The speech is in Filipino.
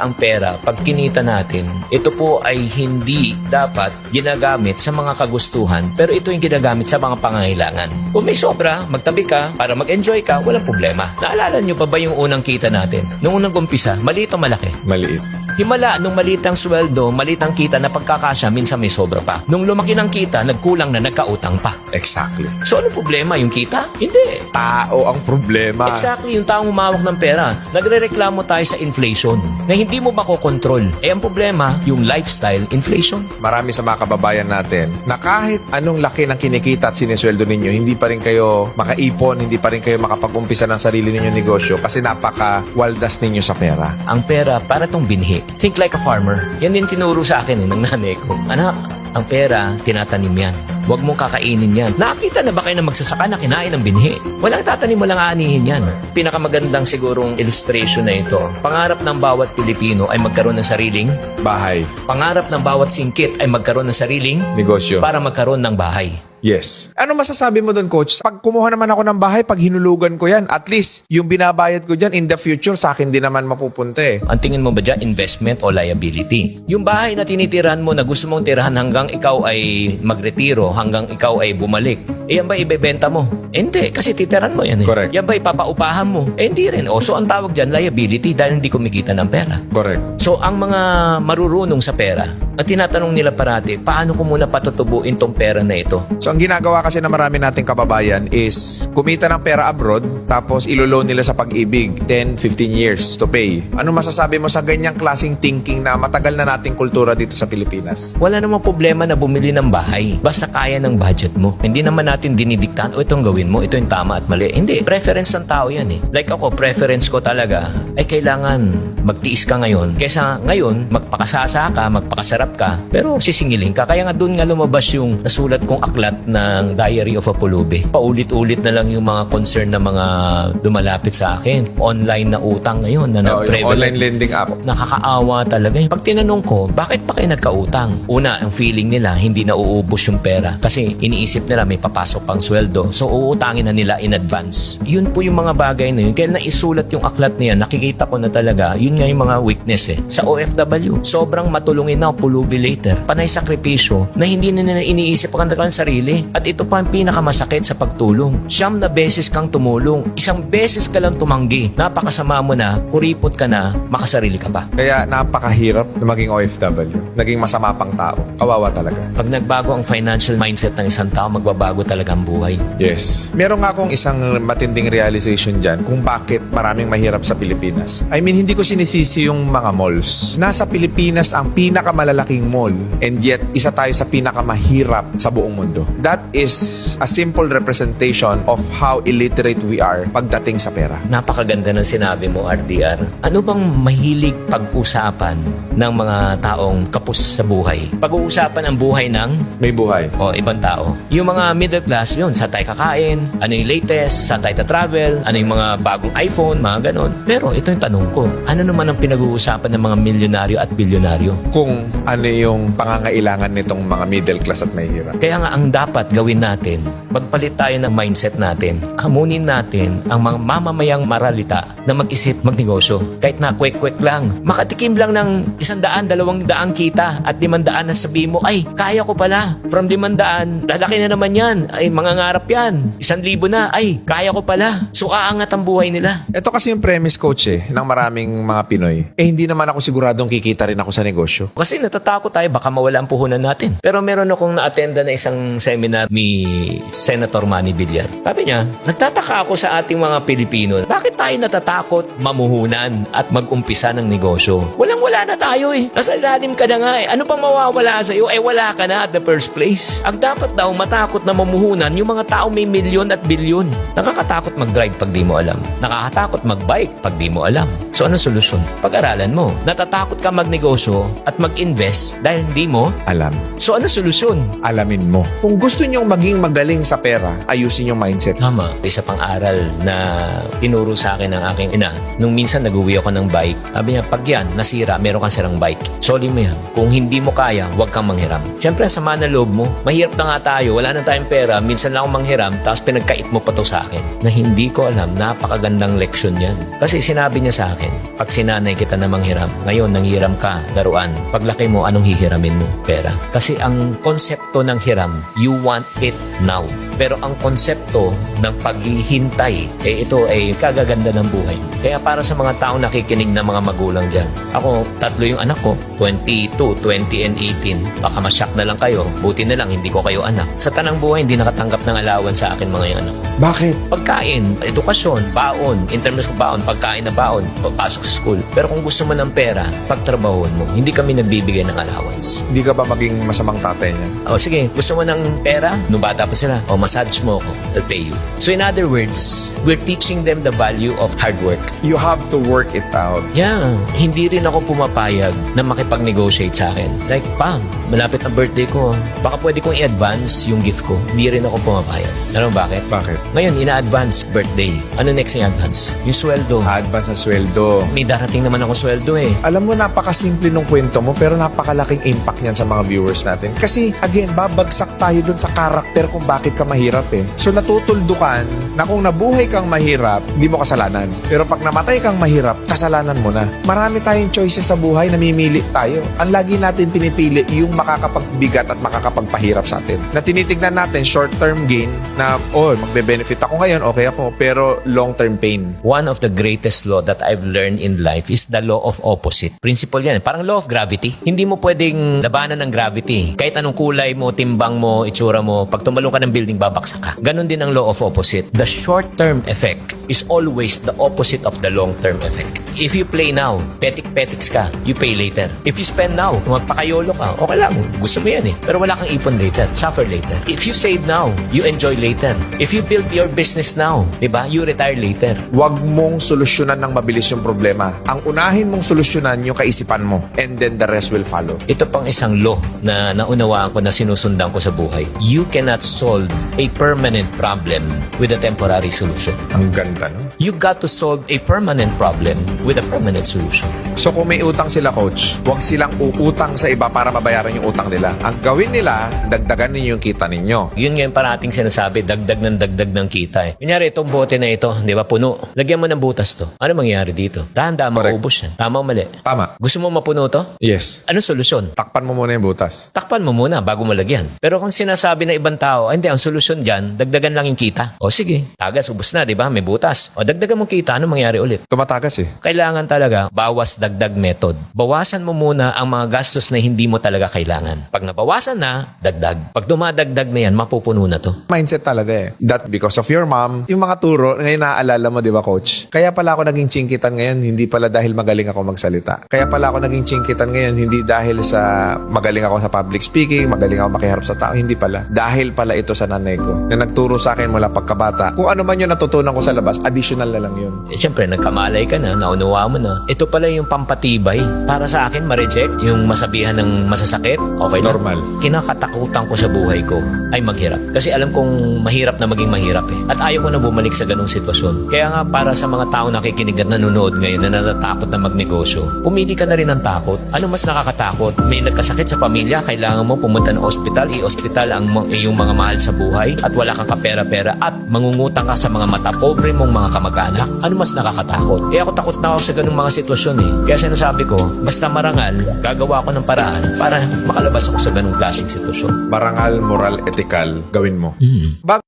ang pera, pag kinita natin, ito po ay hindi dapat ginagamit sa mga kagustuhan, pero ito yung ginagamit sa mga pangangailangan. Kung may sobra, magtabi ka para mag-enjoy ka, walang problema. Naalala nyo pa ba yung unang kita natin? Nung unang umpisa, maliit o malaki? Maliit. Himala, nung maliit ang sweldo, maliit ang kita na pagkakasya, minsan may sobra pa. Nung lumaki ng kita, nagkulang na nagkautang pa. Exactly. So ano problema? Yung kita? Hindi. Tao ang problema. Exactly, yung taong umawak ng pera. Nagrereklamo tayo sa inflation na hindi mo makokontrol. Eh ang problema, yung lifestyle inflation. Marami sa mga kababayan natin na kahit anong laki ng kinikita at sinesweldo ninyo, hindi pa rin kayo makaipon, hindi pa rin kayo makapag-umpisa ng sarili ninyong negosyo kasi napaka-waldas ninyo sa pera. Ang pera para tong binhi. Think like a farmer. Yan din tinuro sa akin ng nanay ko. Anak, ang pera, tinatanim yan. Huwag mong kakainin yan. Nakita na ba kayo na magsasaka na kinain ng binhi? Walang tatanim, walang aanihin yan. Pinakamagandang sigurong illustration na ito. Pangarap ng bawat Pilipino ay magkaroon ng sariling Bahay, pangarap ng bawat singkit ay magkaroon ng sariling negosyo. para magkaroon ng bahay. Yes. Ano masasabi mo doon, Coach? Pag kumuha naman ako ng bahay, pag hinulugan ko yan, at least yung binabayad ko dyan in the future, sa akin din naman mapupunta eh. Ang tingin mo ba dyan, investment o liability? Yung bahay na tinitirahan mo na gusto mong tirahan hanggang ikaw ay magretiro, hanggang ikaw ay bumalik, eh yan ba ibebenta mo? Eh, hindi, kasi titirahan mo yan eh. Correct. Yan ba ipapaupahan mo? Eh hindi rin. O, so ang tawag dyan, liability dahil hindi kumikita ng pera. Correct. So ang mga marurunong sa pera, at tinatanong nila parati, paano ko muna patutubuin tong pera na ito? So ang ginagawa kasi ng marami nating kababayan is kumita ng pera abroad tapos iloloan nila sa pag-ibig 10, 15 years to pay. Ano masasabi mo sa ganyang klaseng thinking na matagal na nating kultura dito sa Pilipinas? Wala namang problema na bumili ng bahay. Basta kaya ng budget mo. Hindi naman natin dinidiktahan, o itong gawin mo, ito yung tama at mali. Hindi, preference ng tao yan eh. Like ako, preference ko talaga ay kailangan magtiis ka ngayon. Kaysa ngayon, magpakasasa ka, magpakasarap ka, pero sisingilin ka. Kaya nga doon nga lumabas yung nasulat kong aklat ng Diary of a Pulubi. Paulit-ulit na lang yung mga concern na mga dumalapit sa akin. Online na utang ngayon na Yung online lending app. Nakakaawa talaga. Pag tinanong ko, bakit pa kayo nagkautang? Una, ang feeling nila, hindi na uubos yung pera. Kasi iniisip nila may papasok pang sweldo. So, uutangin na nila in advance. Yun po yung mga bagay na yun. Kaya naisulat yung aklat niya, nakikita ko na talaga, yun nga yung mga weakness eh. Sa OFW, sobrang matulungin na pulubi later. Panay sakripisyo na hindi na nila iniisip ang kanilang sarili. At ito pa ang pinakamasakit sa pagtulong. 9 na beses kang tumulong. 1 beses ka lang tumanggi. Napakasama mo na, kuripot ka na, makasarili ka pa. Kaya napakahirap na maging OFW. Naging masama pang tao. Kawawa talaga. Pag nagbago ang financial mindset ng isang tao, magbabago talaga ang buhay. Yes. Meron nga akong isang matinding realization dyan kung bakit maraming mahirap sa Pilipinas. I mean, hindi ko sinisisi yung mga malls. Nasa Pilipinas ang pinakamalalaking mall and yet isa tayo sa pinakamahirap sa buong mundo. That is a simple representation of how illiterate we are pagdating sa pera. Napakaganda ng sinabi mo, RDR. Ano bang mahilig pag-usapan ng mga taong kapos sa buhay? Pag-uusapan ang buhay ng May buhay. o ibang tao. Yung mga middle class, yun, saan tayo kakain, ano yung latest, saan tayo travel, ano yung mga bagong iPhone, mga ganon. Pero ito yung tanong ko, ano naman ang pinag-uusapan ng mga milyonaryo at bilyonaryo? Kung ano yung pangangailangan nitong mga middle class at mahihirap. Kaya nga ang dapat gawin natin, magpalit tayo ng mindset natin. Hamunin natin ang mga mamamayang maralita na mag-isip, magnegosyo. Kahit na kwek-kwek lang. Makatikim lang ng 100, 200 kita at 500 na sabihin mo, ay, kaya ko pala. From 500, lalaki na naman yan. Ay, mangangarap yan. 1,000 na, ay, kaya ko pala. So, aangat ang buhay nila. Ito kasi yung premise, coach ng maraming mga Pinoy. Hindi naman ako siguradong kikita rin ako sa negosyo. Kasi natatakot tayo, baka mawala ang puhunan natin. Pero meron akong na-attenda na isang seminar ni Senator Manny Villar. Sabi niya, nagtataka ako sa ating mga Pilipino. Bakit tayo natatakot mamuhunan at mag-umpisa ng negosyo? Walang-wala na tayo eh. Nasa ilalim ka na nga eh. Ano pa mawawala sa'yo? Eh wala ka na at the first place. Ang dapat daw matakot na mamuhunan yung mga tao may milyon at bilyon. Nakakatakot mag-drive pag di mo alam. Nakakatakot mag-bike pag di mo alam. So ano solusyon? Pag-aralan mo. Natatakot ka magnegosyo at mag-invest dahil hindi mo Alam. So ano solusyon? Alamin mo. Kung gusto nyong maging magaling sa pera, ayusin yung mindset. Tama. Isa pang aral na tinuro sa akin ng aking ina. Nung minsan nag-uwi ako ng bike, sabi niya, pag yan, nasira, meron kang sirang bike. Soli mo yan. Kung hindi mo kaya, huwag kang manghiram. Siyempre, sama na loob mo. Mahirap na nga tayo, wala na tayong pera, minsan lang akong manghiram, tapos pinagkait mo pa to sa akin. Na hindi ko alam, napakagandang leksyon yan. Kasi sinabi niya sa akin, akin. Pag sinanay kita na manghiram, ngayon nanghiram ka, laruan. Paglaki mo, anong hihiramin mo? Pera. Kasi ang konsepto ng hiram, you want it now. Pero ang konsepto ng paghihintay, ito ay kagaganda ng buhay. Kaya para sa mga taong nakikinig na mga magulang dyan, ako, 3 yung anak ko, 22, 20, and 18. Baka masyak na lang kayo, buti na lang hindi ko kayo anak. Sa tanang buhay, hindi nakatanggap ng allowance sa akin mga yung anak ko. Bakit? Pagkain, edukasyon, baon, in terms of baon, pagkain na baon, pagpasok sa school. Pero kung gusto mo ng pera, pagtrabahuan mo, hindi kami nagbibigay ng allowance. Hindi ka ba maging masamang tatay niya? O sige, gusto mo ng pera? Nung bata pa sila, o massage mo ako, I'll pay you. So in other words, we're teaching them the value of hard work. You have to work it out. Yeah, hindi rin ako pumapayag na makipag-negotiate sa akin. Like, Pam, malapit ang birthday ko. Baka pwede kong i-advance yung gift ko. Hindi rin ako pumapayag. Alam mo bakit? Bakit? Ngayon, ina-advance birthday. Ano next na advance? Yung sweldo. Advance na sweldo. May darating naman ako sweldo eh. Alam mo, napakasimple nung kwento mo pero napakalaking impact niyan sa mga viewers natin. Kasi, again, babagsak tayo dun sa karakter kung bakit ka mahirap eh. So, natutuldukan na kung nabuhay kang mahirap, hindi mo kasalanan. Pero pag namatay kang mahirap, kasalanan mo na. Marami tayong choices sa buhay, namimili tayo. Ang lagi natin pinipili yung makakapagbigat at makakapagpahirap sa atin. Na tinitignan natin short-term gain na, oh, magbe-benefit ako ngayon, okay ako, pero long-term pain. One of the greatest law that I've learned in life is the law of opposite. Principle yan. Parang law of gravity. Hindi mo pwedeng labanan ng gravity. Kahit anong kulay mo, timbang mo, itsura mo, pag tumalong ka ng building, babaksak ka. Ganon din ang law of opposite. The short-term effect is always the opposite of the long-term effect. If you play now, petik-petiks ka, you pay later. If you spend now, magpakayolo ka, okay lang. Gusto mo yan eh. Pero wala kang ipon later. Suffer later. If you save now, you enjoy later. If you build your business now, diba? You retire later. Huwag mong solusyonan ng mabilis yung problema. Ang unahin mong solusyonan yung kaisipan mo. And then the rest will follow. Ito pang isang law na naunawaan ko na sinusundan ko sa buhay. You cannot solve a permanent problem with a temporary solution. Ang ganda, no? You got to solve a permanent problem with a permanent solution. So kung may utang sila, coach, huwag silang uutang sa iba para mabayaran yung utang nila. Ang gawin nila, dagdagan ninyo yung kita ninyo. Yun ngayon parating sinasabi, dagdag ng kita eh. Kunyari, itong bote na ito, di ba, puno. Lagyan mo ng butas to. Ano mangyayari dito? Dahan-dahan Correct. maubos yan. Tama o mali? Tama. Gusto mo mapuno to? Yes. Anong solusyon? Takpan mo muna yung butas. Takpan mo muna bago mo lagyan. Pero kung sinasabi ng ibang tao, ay hindi, ang solusyon dyan, dagdagan lang yung kita. O sige, tagas, ubos na, di ba? May butas. O dagdagan mong kita, ano mangyari ulit? Tumatagas eh. Kailangan talaga bawas dagdag method. Bawasan mo muna ang mga gastos na hindi mo talaga kailangan. Pag nabawasan na, dagdag. Pag dumadagdag na yan, mapupuno na to. Mindset talaga eh. That because of your mom, yung mga turo, ngayon naaalala mo, di ba, coach? Kaya pala ako naging chingkitan ngayon, hindi pala dahil magaling ako magsalita. Kaya pala ako naging chingkitan ngayon, hindi dahil sa magaling ako sa public speaking, magaling ako makiharap sa tao, hindi pala. Dahil pala ito sa nanay ko, na nagturo sa akin mula pagkabata. Kung ano man yung natutunan ko sa labas, additional na lang yun. Eh, syempre, nagkamalay ka na, naunawa mo na. Ito pala yung pampatibay. Para sa akin, ma-reject yung masabihan ng masasakit. Okay lang. Normal. Kinakatakutan ko sa buhay ko ay maghirap. Kasi alam kong mahirap na maging mahirap eh. At ayaw ko na bumalik sa ganung sitwasyon. Kaya nga, para sa mga tao nakikinig at nanonood ngayon na natatakot na magnegosyo, pumili ka na rin ng takot. Ano mas nakakatakot? May nagkasakit sa pamilya, kailangan mo pumunta ng ospital, i-ospital ang iyong mga mahal sa buhay at wala kang kapera-pera at mangungutang ka sa mga mata pobre mong mga kamag-anak. Ano mas nakakatakot? Eh ako takot na ako sa ganung mga sitwasyon eh. Kaya sinasabi ko, basta marangal, gagawa ko ng paraan para makalabas ako sa ganung klaseng sitwasyon. Marangal, moral, ethical, gawin mo. Bago